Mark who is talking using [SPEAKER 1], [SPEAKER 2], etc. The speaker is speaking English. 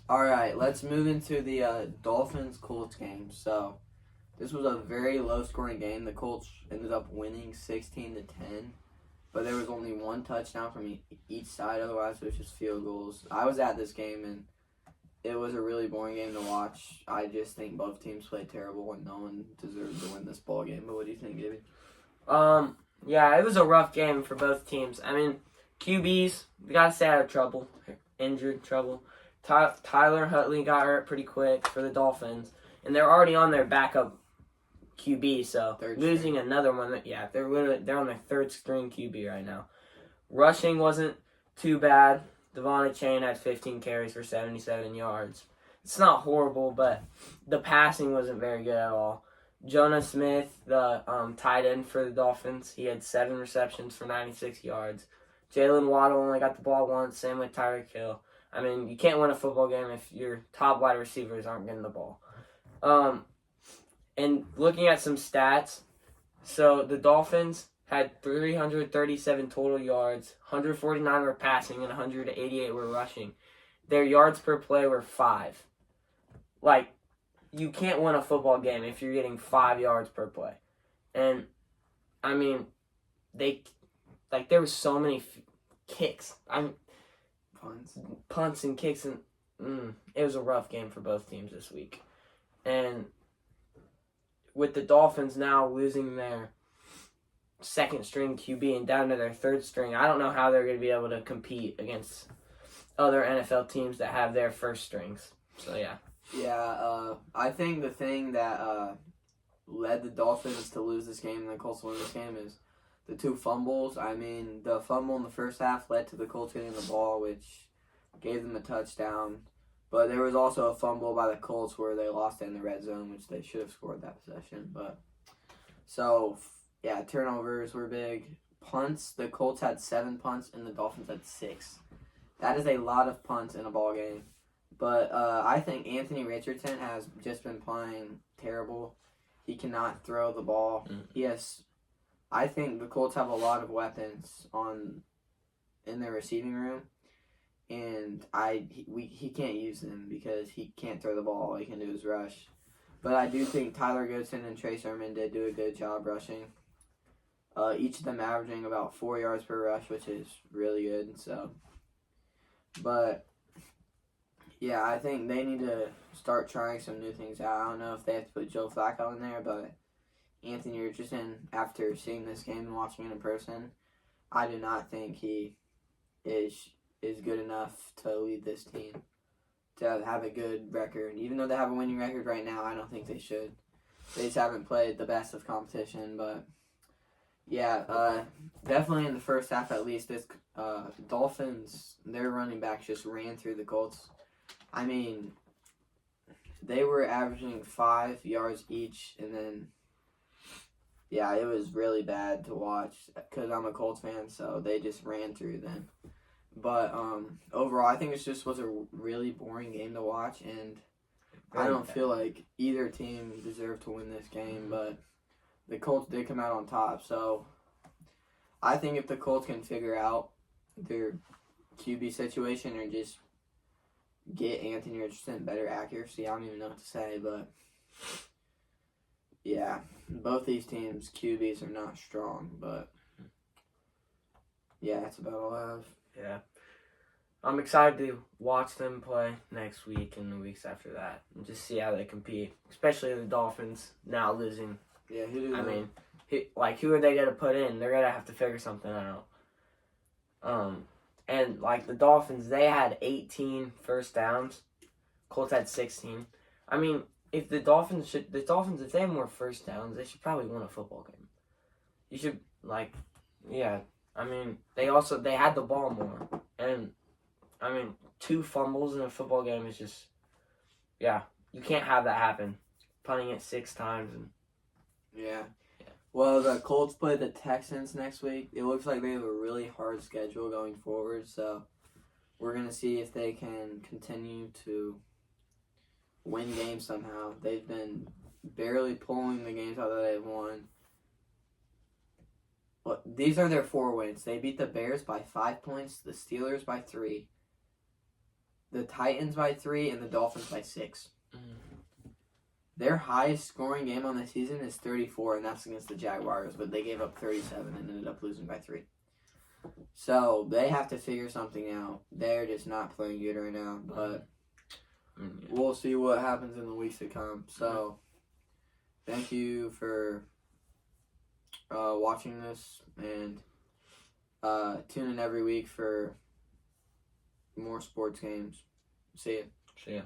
[SPEAKER 1] All right, let's move into the Dolphins-Colts game. So, this was a very low-scoring game. The Colts ended up winning 16-10, but there was only one touchdown from each side. Otherwise, it was just field goals. I was at this game, and it was a really boring game to watch. I just think both teams played terrible, and no one deserved to win this ball game. But what do you think, David?
[SPEAKER 2] Yeah, it was a rough game for both teams. I mean, QBs, they got to stay out of trouble, injured trouble. Tyler Huntley got hurt pretty quick for the Dolphins, and they're already on their backup QB, so losing another one, they're on their third string QB right now. Rushing wasn't too bad. Devon Chain had 15 carries for 77 yards. It's not horrible, but the passing wasn't very good at all. Jonah Smith, the tight end for the Dolphins, he had 7 receptions for 96 yards. Jalen Waddle only got the ball once, same with Tyreek Hill. I mean, you can't win a football game if your top wide receivers aren't getting the ball. And looking at some stats, so the Dolphins had 337 total yards, 149 were passing, and 188 were rushing. Their yards per play were 5. Like, you can't win a football game if you're getting 5 yards per play. And, I mean, there was so many kicks. Punts and kicks, and it was a rough game for both teams this week. And with the Dolphins now losing their second string QB and down to their third string, I don't know how they're going to be able to compete against other NFL teams that have their first strings. So, yeah.
[SPEAKER 1] Yeah, I think the thing that led the Dolphins to lose this game and the Colts to win this game is the 2 fumbles. I mean, the fumble in the first half led to the Colts getting the ball, which gave them a touchdown. But there was also a fumble by the Colts where they lost it in the red zone, which they should have scored that possession. But so, yeah, turnovers were big. Punts, the Colts had 7 punts and the Dolphins had 6. That is a lot of punts in a ball game. But I think Anthony Richardson has just been playing terrible. He cannot throw the ball. I think the Colts have a lot of weapons in their receiving room, and he can't use them because he can't throw the ball. All he can do is rush. But I do think Tyler Goodson and Trey Sermon did do a good job rushing. Each of them averaging about 4 yards per rush, which is really good. So, but yeah, I think they need to start trying some new things out. I don't know if they have to put Joe Flacco in there, but Anthony Richardson, after seeing this game and watching it in person, I do not think he is good enough to lead this team to have a good record. Even though they have a winning record right now, I don't think they should. They just haven't played the best of competition, but yeah, definitely in the first half at least, this Dolphins, their running backs just ran through the Colts. I mean, they were averaging 5 yards each, and then, yeah, it was really bad to watch because I'm a Colts fan, so they just ran through them. But overall, I think it just was a really boring game to watch, and I don't feel like either team deserved to win this game, but the Colts did come out on top. So I think if the Colts can figure out their QB situation or just get Anthony Richardson better accuracy, I don't even know what to say, but yeah, both these teams' QBs are not strong, but yeah, that's about all I have.
[SPEAKER 2] Yeah. I'm excited to watch them play next week and the weeks after that and just see how they compete, especially the Dolphins now losing.
[SPEAKER 1] Yeah,
[SPEAKER 2] who are they going to put in? They're going to have to figure something out. And the Dolphins, they had 18 first downs. Colts had 16. I mean, if the Dolphins, if they have more first downs, they should probably win a football game. You should, I mean, they had the ball more. And, I mean, 2 fumbles in a football game is just, you can't have that happen. Punting it 6 times.
[SPEAKER 1] Yeah. Well, the Colts play the Texans next week. It looks like they have a really hard schedule going forward, so we're going to see if they can continue to win games somehow. They've been barely pulling the games out that they've won. Well, these are their 4 wins. They beat the Bears by 5 points, the Steelers by 3, the Titans by 3 and the Dolphins by 6.
[SPEAKER 2] Mm.
[SPEAKER 1] Their highest scoring game on the season is 34, and that's against the Jaguars, but they gave up 37 and ended up losing by 3. So they have to figure something out. They're just not playing good right now, but we'll see what happens in the weeks to come. So thank you for watching this, and tune in every week for more sports games. See ya.
[SPEAKER 2] See ya.